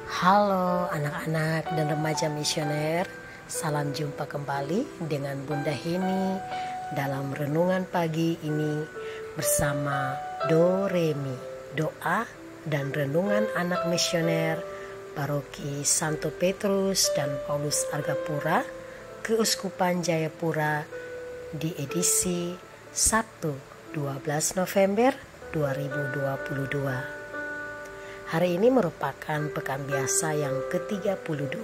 Halo anak-anak dan remaja misioner, salam jumpa kembali dengan Bunda Heni dalam renungan pagi ini bersama Do Remi, doa dan renungan anak misioner Paroki Santo Petrus dan Paulus Argapura, Keuskupan Jayapura di edisi Sabtu 12 November 2022. Hari ini merupakan pekan biasa yang ke-32.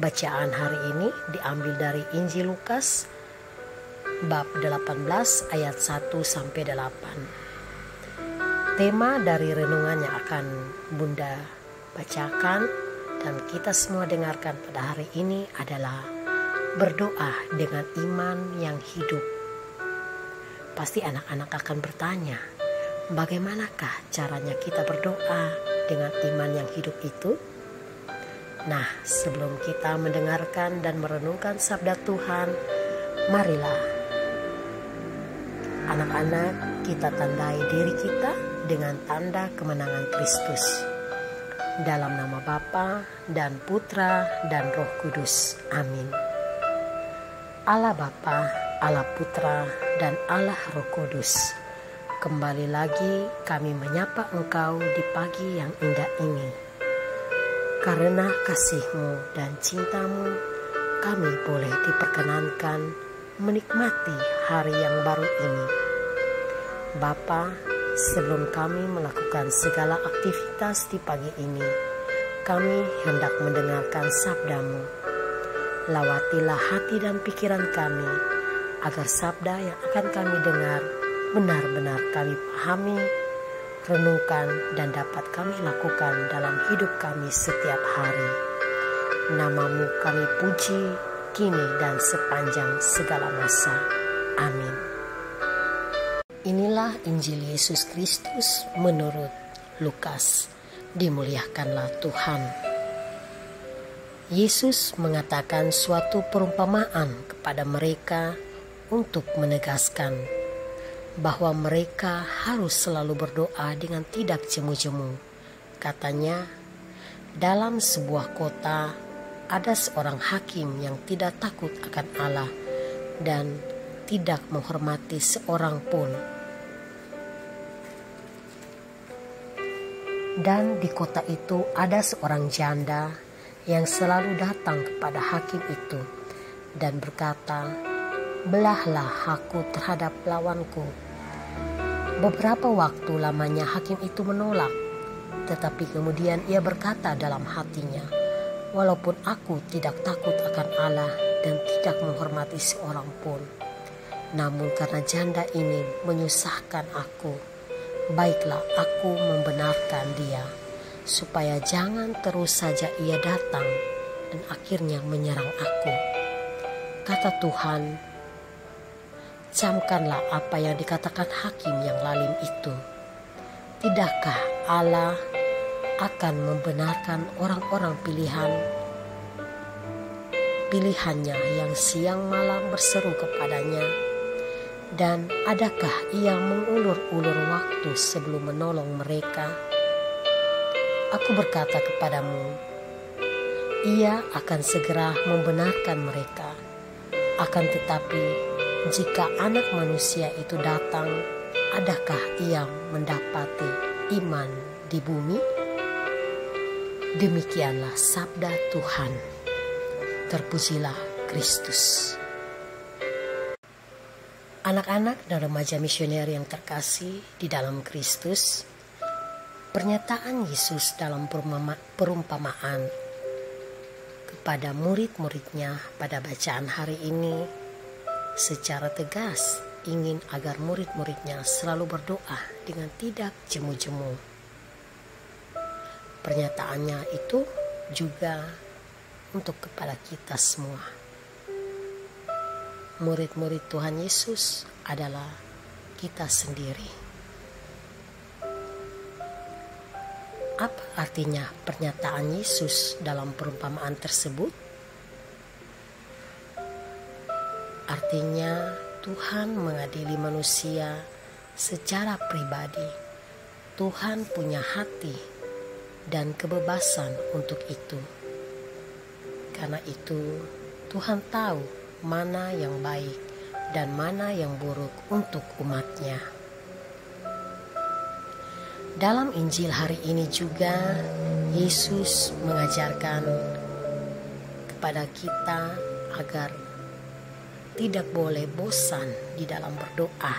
Bacaan hari ini diambil dari Injil Lukas bab 18 ayat 1-8. Tema dari renungan yang akan Bunda bacakan dan kita semua dengarkan pada hari ini adalah berdoa dengan iman yang hidup. Pasti anak-anak akan bertanya, bagaimanakah caranya kita berdoa dengan iman yang hidup itu? Nah, sebelum kita mendengarkan dan merenungkan sabda Tuhan, marilah anak-anak kita tandai diri kita dengan tanda kemenangan Kristus. Dalam nama Bapa dan Putra dan Roh Kudus. Amin. Allah Bapa, Allah Putra dan Allah Roh Kudus, kembali lagi kami menyapa Engkau di pagi yang indah ini. Karena kasih-Mu dan cinta-Mu, kami boleh diperkenankan menikmati hari yang baru ini. Bapa, sebelum kami melakukan segala aktivitas di pagi ini, kami hendak mendengarkan sabda-Mu. Lawatilah hati dan pikiran kami, agar sabda yang akan kami dengar benar-benar kami pahami, renungkan, dan dapat kami lakukan dalam hidup kami setiap hari. Nama-Mu kami puji, kini dan sepanjang segala masa. Amin. Inilah Injil Yesus Kristus menurut Lukas. Dimuliakanlah Tuhan. Yesus mengatakan suatu perumpamaan kepada mereka untuk menegaskan bahwa mereka harus selalu berdoa dengan tidak jemu-jemu. Katanya, dalam sebuah kota ada seorang hakim yang tidak takut akan Allah dan tidak menghormati seorang pun. Dan di kota itu ada seorang janda yang selalu datang kepada hakim itu dan berkata, "Belahlah aku terhadap lawanku." Beberapa waktu lamanya hakim itu menolak, tetapi kemudian ia berkata dalam hatinya, "Walaupun aku tidak takut akan Allah dan tidak menghormati seorang pun, namun karena janda ini menyusahkan aku, baiklah aku membenarkan dia, supaya jangan terus saja ia datang dan akhirnya menyerang aku." Kata Tuhan, camkanlah apa yang dikatakan hakim yang lalim itu. Tidakkah Allah akan membenarkan orang-orang pilihannya yang siang malam berseru kepadanya? Dan adakah ia mengulur-ulur waktu sebelum menolong mereka? Aku berkata kepadamu, ia akan segera membenarkan mereka. Akan tetapi, jika Anak Manusia itu datang, adakah ia mendapati iman di bumi? Demikianlah sabda Tuhan. Terpujilah Kristus. Anak-anak dan remaja misioner yang terkasih di dalam Kristus, pernyataan Yesus dalam perumpamaan kepada murid-muridnya pada bacaan hari ini secara tegas ingin agar murid-muridnya selalu berdoa dengan tidak jemu-jemu. Pernyataannya itu juga untuk kepada kita semua. Murid-murid Tuhan Yesus adalah kita sendiri. Apa artinya pernyataan Yesus dalam perumpamaan tersebut? Artinya Tuhan mengadili manusia secara pribadi. Tuhan punya hati dan kebebasan untuk itu. Karena itu Tuhan tahu mana yang baik dan mana yang buruk untuk umatnya. Dalam Injil hari ini juga Yesus mengajarkan kepada kita agar tidak boleh bosan di dalam berdoa.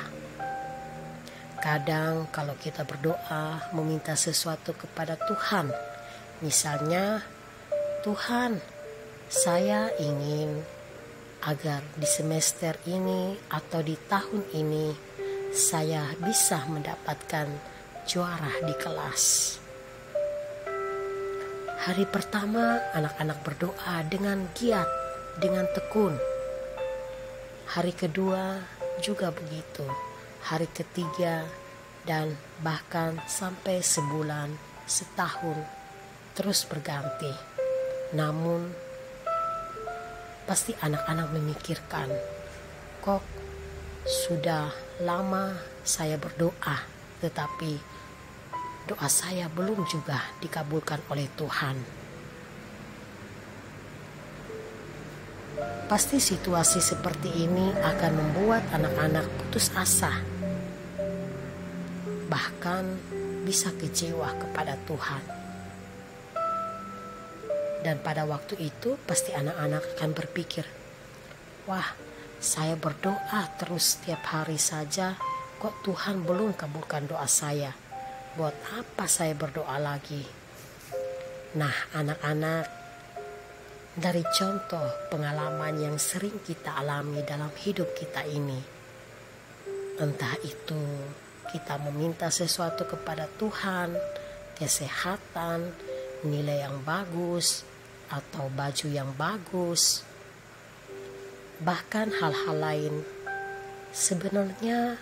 Kadang kalau kita berdoa meminta sesuatu kepada Tuhan, misalnya, Tuhan, saya ingin agar di semester ini atau di tahun ini saya bisa mendapatkan juara di kelas. Hari pertama anak-anak berdoa dengan giat, dengan tekun. Hari kedua juga begitu. Hari ketiga dan bahkan sampai sebulan, setahun terus berganti. Namun pasti anak-anak memikirkan, kok sudah lama saya berdoa tetapi doa saya belum juga dikabulkan oleh Tuhan. Pasti situasi seperti ini akan membuat anak-anak putus asa, bahkan bisa kecewa kepada Tuhan. Dan pada waktu itu pasti anak-anak akan berpikir, wah, saya berdoa terus setiap hari saja, kok Tuhan belum kabulkan doa saya. Buat apa saya berdoa lagi? Nah, anak-anak, dari contoh pengalaman yang sering kita alami dalam hidup kita ini, entah itu kita meminta sesuatu kepada Tuhan, kesehatan, nilai yang bagus, atau baju yang bagus, bahkan hal-hal lain, sebenarnya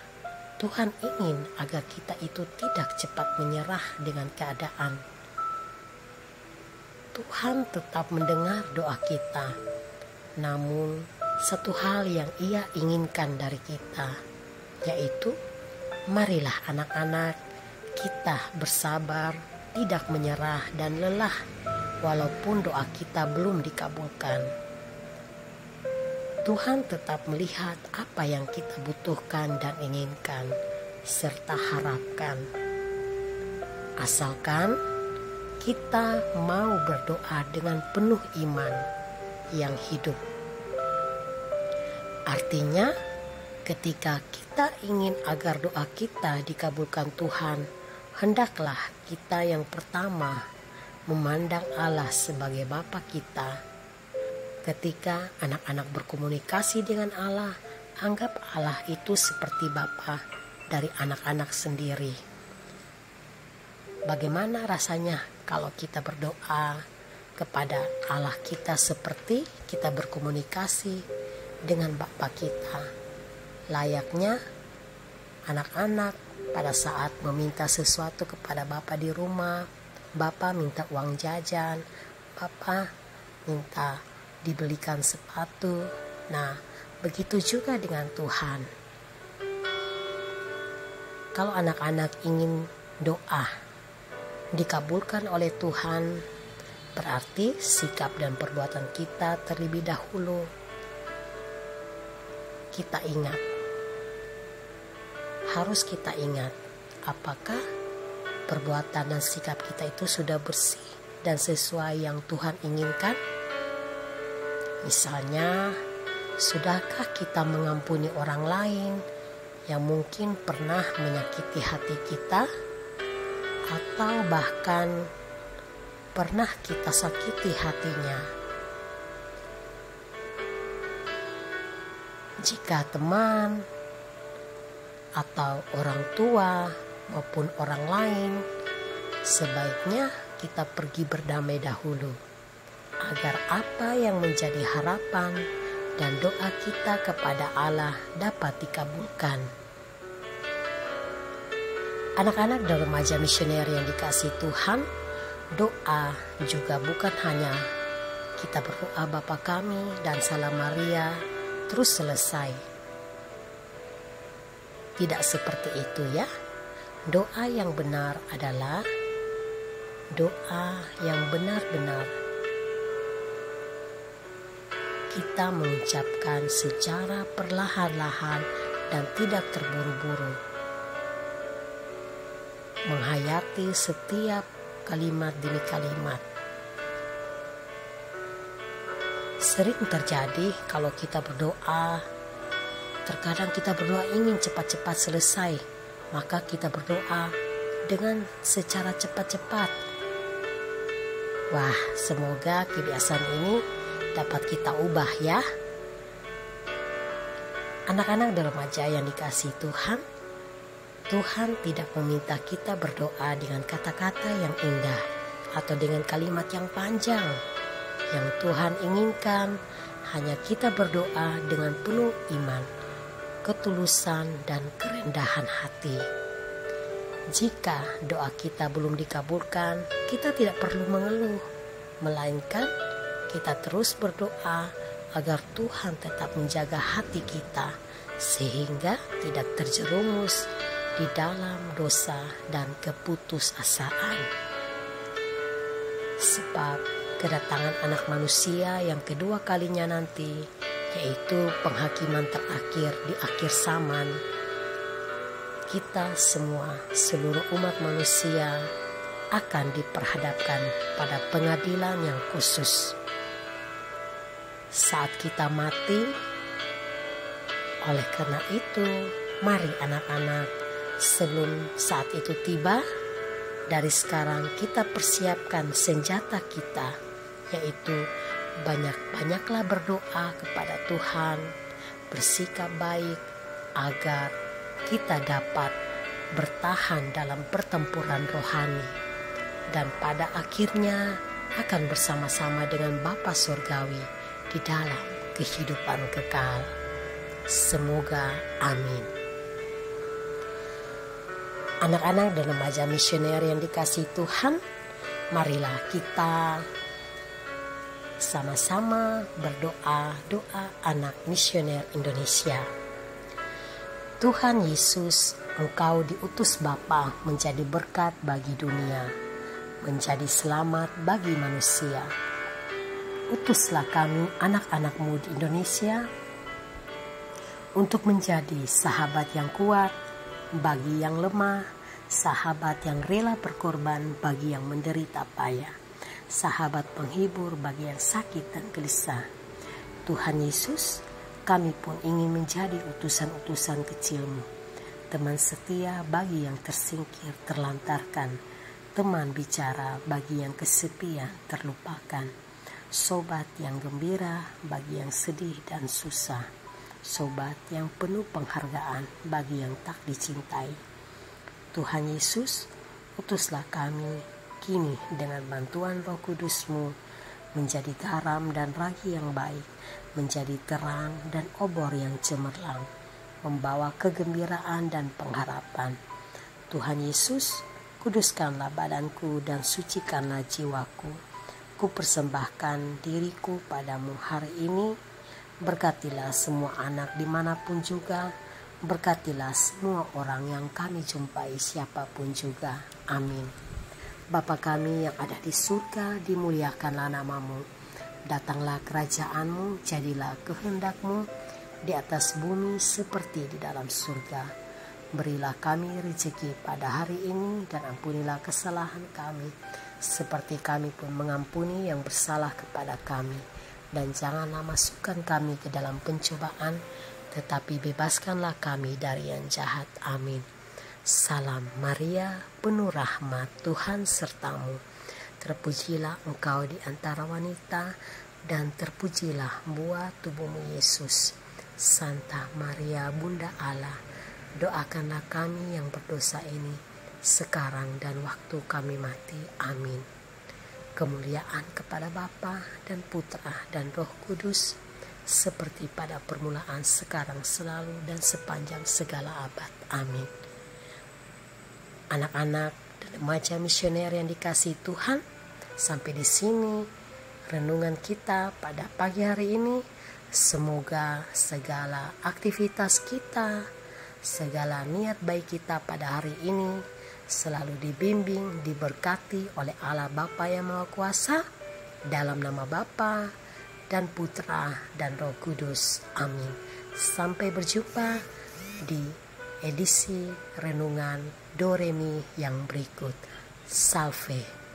Tuhan ingin agar kita itu tidak cepat menyerah dengan keadaan. Tuhan tetap mendengar doa kita, namun satu hal yang Ia inginkan dari kita, yaitu marilah anak-anak kita bersabar, tidak menyerah dan lelah walaupun doa kita belum dikabulkan. Tuhan tetap melihat apa yang kita butuhkan dan inginkan serta harapkan. Asalkan kita mau berdoa dengan penuh iman yang hidup. Artinya, ketika kita ingin agar doa kita dikabulkan Tuhan, hendaklah kita yang pertama memandang Allah sebagai Bapa kita. Ketika anak-anak berkomunikasi dengan Allah, anggap Allah itu seperti Bapa dari anak-anak sendiri. Bagaimana rasanya kalau kita berdoa kepada Allah kita seperti kita berkomunikasi dengan Bapa kita? Layaknya anak-anak pada saat meminta sesuatu kepada Bapa di rumah, Bapa minta uang jajan, Bapa minta dibelikan sepatu. Nah, begitu juga dengan Tuhan. Kalau anak-anak ingin doa dikabulkan oleh Tuhan, berarti sikap dan perbuatan kita terlebih dahulu kita ingat. Harus kita ingat apakah perbuatan dan sikap kita itu sudah bersih dan sesuai yang Tuhan inginkan. Misalnya, sudahkah kita mengampuni orang lain yang mungkin pernah menyakiti hati kita, atau bahkan pernah kita sakiti hatinya? Jika teman atau orang tua maupun orang lain, sebaiknya kita pergi berdamai dahulu, agar apa yang menjadi harapan dan doa kita kepada Allah dapat dikabulkan. Anak-anak dan remaja misioner yang dikasihi Tuhan, doa juga bukan hanya kita berdoa Bapa kami dan Salam Maria terus selesai. Tidak seperti itu ya. Doa yang benar adalah doa yang benar-benar kita mengucapkan secara perlahan-lahan dan tidak terburu-buru, menghayati setiap kalimat demi kalimat. Sering terjadi kalau kita berdoa, terkadang kita berdoa ingin cepat-cepat selesai, maka kita berdoa dengan secara cepat-cepat. Wah, semoga kebiasaan ini dapat kita ubah ya. Anak-anak dan remaja yang dikasihi Tuhan, Tuhan tidak meminta kita berdoa dengan kata-kata yang indah atau dengan kalimat yang panjang. Yang Tuhan inginkan hanya kita berdoa dengan penuh iman, ketulusan, dan kerendahan hati. Jika doa kita belum dikabulkan, kita tidak perlu mengeluh, melainkan kita terus berdoa agar Tuhan tetap menjaga hati kita sehingga tidak terjerumus di dalam dosa dan keputusasaan. Sebab kedatangan anak manusia yang kedua kalinya nanti, yaitu penghakiman terakhir di akhir zaman, kita semua, seluruh umat manusia akan diperhadapkan pada pengadilan yang khusus. Saat kita mati, oleh karena itu, mari anak-anak, sebelum saat itu tiba, dari sekarang kita persiapkan senjata kita, yaitu banyak-banyaklah berdoa kepada Tuhan, bersikap baik agar kita dapat bertahan dalam pertempuran rohani, dan pada akhirnya akan bersama-sama dengan Bapa Surgawi di dalam kehidupan kekal. Semoga amin. Anak-anak dan remaja misioner yang dikasihi Tuhan, marilah kita sama-sama berdoa doa anak misioner Indonesia. Tuhan Yesus, Engkau diutus Bapa menjadi berkat bagi dunia, menjadi selamat bagi manusia. Utuslah kami anak-anak-Mu di Indonesia untuk menjadi sahabat yang kuat bagi yang lemah, sahabat yang rela berkorban bagi yang menderita payah, sahabat penghibur bagi yang sakit dan gelisah. Tuhan Yesus, kami pun ingin menjadi utusan-utusan kecil-Mu, teman setia bagi yang tersingkir, terlantarkan, teman bicara bagi yang kesepian, terlupakan, sobat yang gembira bagi yang sedih dan susah, sobat yang penuh penghargaan bagi yang tak dicintai. Tuhan Yesus, utuslah kami kini dengan bantuan Roh Kudus-Mu menjadi garam dan ragi yang baik, menjadi terang dan obor yang cemerlang, membawa kegembiraan dan pengharapan. Tuhan Yesus, kuduskanlah badanku dan sucikanlah jiwaku. Ku persembahkan diriku padamu hari ini. Berkatilah semua anak dimanapun juga. Berkatilah semua orang yang kami jumpai siapapun juga. Amin. Bapa kami yang ada di surga, dimuliakanlah nama-Mu. Datanglah kerajaan-Mu, jadilah kehendak-Mu di atas bumi seperti di dalam surga. Berilah kami rezeki pada hari ini dan ampunilah kesalahan kami, seperti kami pun mengampuni yang bersalah kepada kami. Dan janganlah masukkan kami ke dalam pencobaan, tetapi bebaskanlah kami dari yang jahat. Amin. Salam Maria, penuh rahmat, Tuhan sertamu. Terpujilah engkau di antara wanita, dan terpujilah buah tubuhmu Yesus. Santa Maria, Bunda Allah, doakanlah kami yang berdosa ini, sekarang dan waktu kami mati. Amin. Kemuliaan kepada Bapa dan Putra dan Roh Kudus, seperti pada permulaan, sekarang, selalu, dan sepanjang segala abad. Amin. Anak-anak dan remaja misioner yang dikasihi Tuhan, sampai di sini renungan kita pada pagi hari ini. Semoga segala aktivitas kita, segala niat baik kita pada hari ini selalu dibimbing, diberkati oleh Allah Bapa yang Maha Kuasa, dalam nama Bapa dan Putra dan Roh Kudus. Amin. Sampai berjumpa di edisi renungan Doremi yang berikut. Salve.